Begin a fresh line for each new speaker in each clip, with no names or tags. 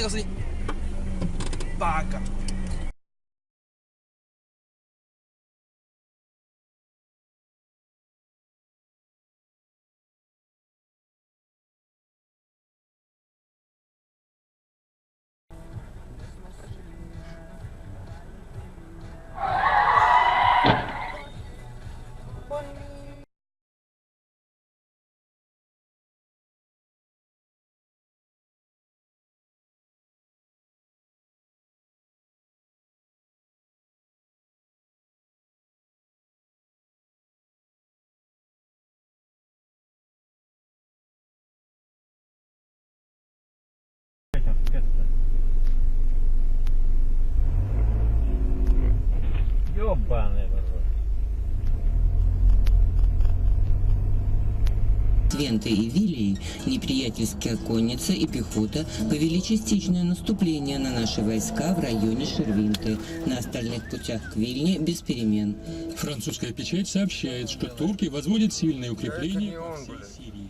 Gas li. Taca.
Ёбаный в рот.
Твенты и Вилии неприятельская конница и пехота повели частичное наступление на наши войска в районе Шервинты. На остальных путях к Вильне без перемен.
Французская печать сообщает, что турки возводят сильные укрепления по всей Сирии.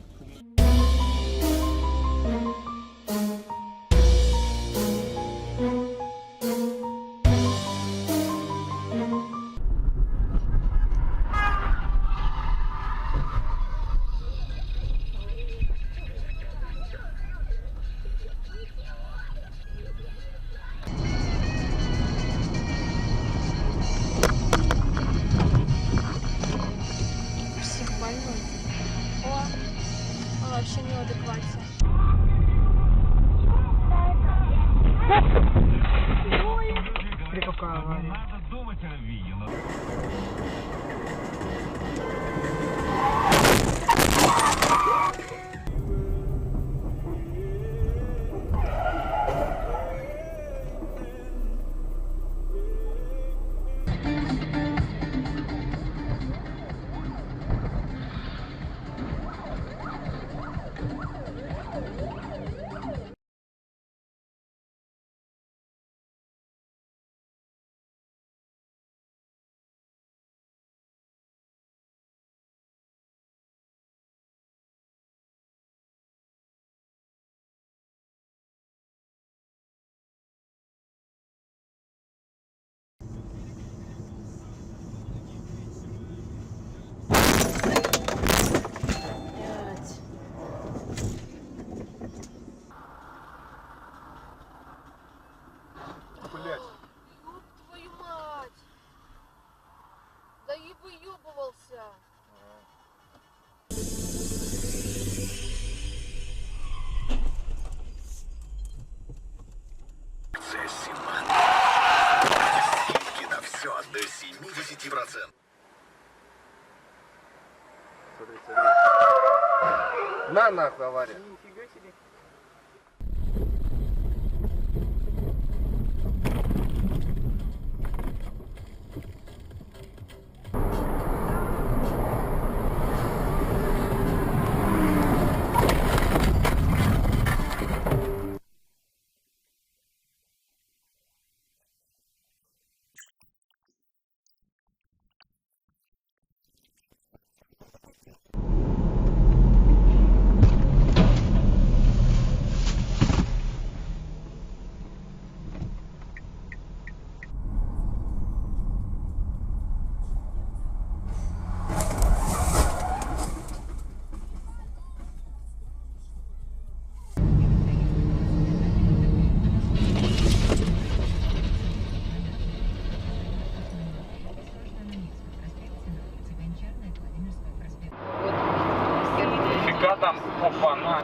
Вообще не в адеквате.
Какая авария?
Ёб твою мать! Да и выёбывался!
Цессиман. Скидки на все до 70%.
Смотри. На нахуй авария.
Нифига себе. Нифига там, опа-на.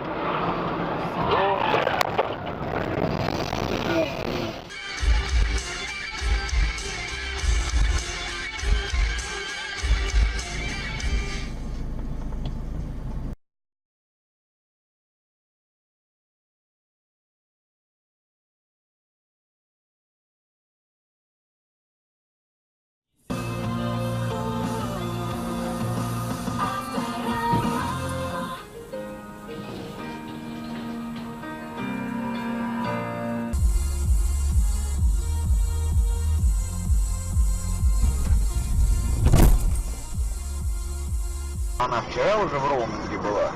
Она вчера уже в роуминге была?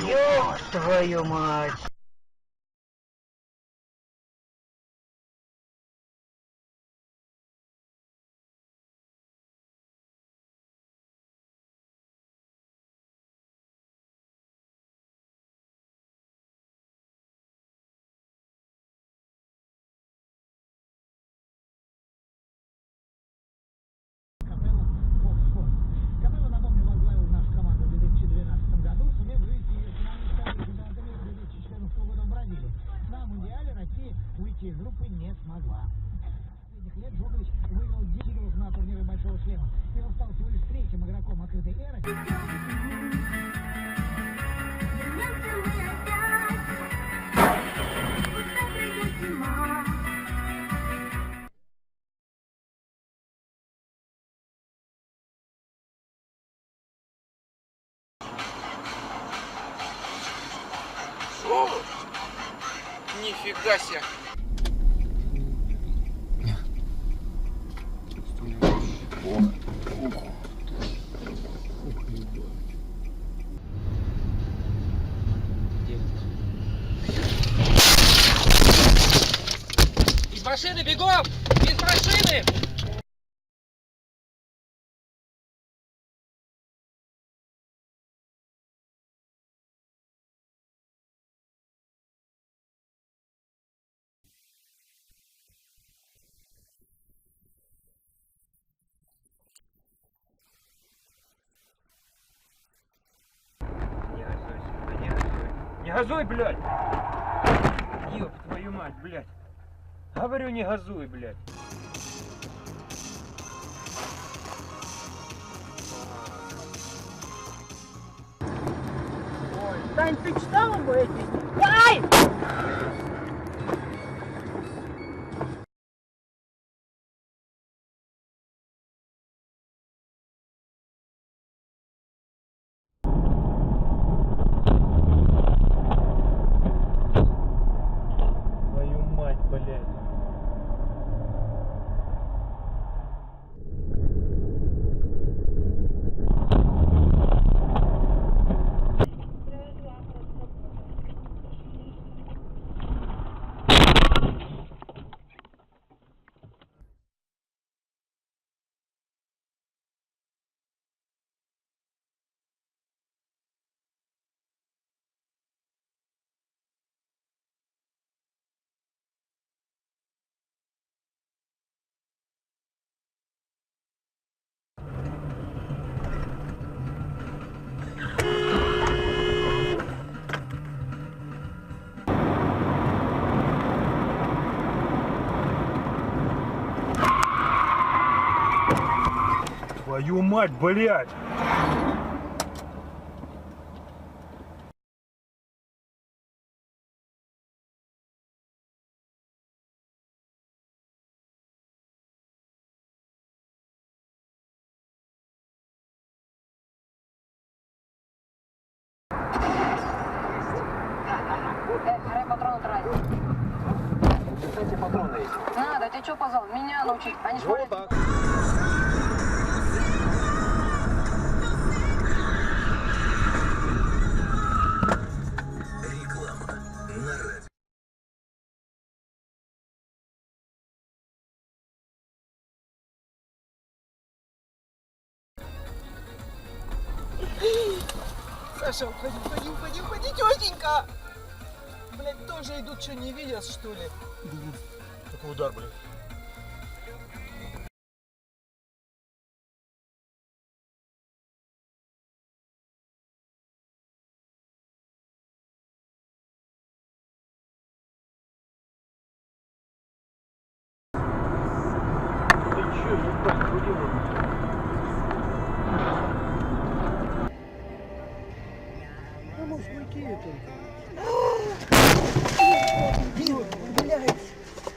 Ёб твою мать!
Капелла, напомню, возглавил нашу команду в 2012 году, сумев вывести ее финальных чемпионатами 2014 года в Бразилию. На Мундиале Россия выйти из группы не смогла. С последних лет Джокович вывел 10 титулов на турнире Большого Шлема и он стал всего лишь третьим игроком открытой эры.
Нифига себе. Из машины бегом! Из машины! Не газуй, блядь! Ёб твою мать, блядь! Говорю, не газуй, блядь!
Тань, ты читала мои песни? Ай!
Твою мать, блядь!
Твою мать, блядь!
Грай патроны тратить.
Кстати, патроны есть.
Надо, ты что позвал? Меня научить. Они ж
Вот так.
Реклама на радио.
Саша, уходи, тетенька! Блядь, тоже идут, что не видят, что ли? Такой удар, блядь.
Ты чё, ебать, хуй.
Ну, может, выкинь только.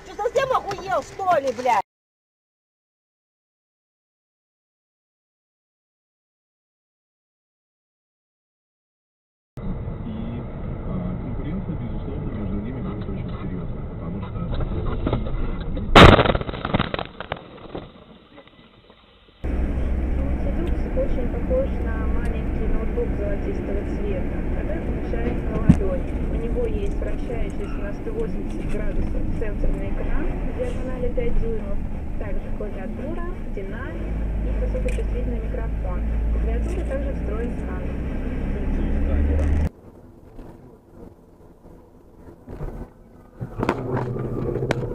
Ты совсем охуел, что ли, блядь?
Конкуренция, безусловно, между ними будет очень серьезная, потому что...
Вдруг
похож на маленький ноутбук золотистого цвета. Когда помещается на ладонь. У него есть вращающийся на 180 градусов сенсорный экран диагонали 5 дюймов, также клавиатура, динамик и высокочувствительный микрофон. В клавиатуре также встроен сканер.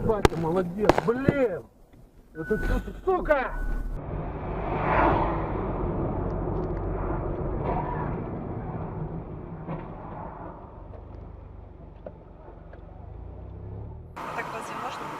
Батя, молодец, блин! Это что, сука!
Так разве можно?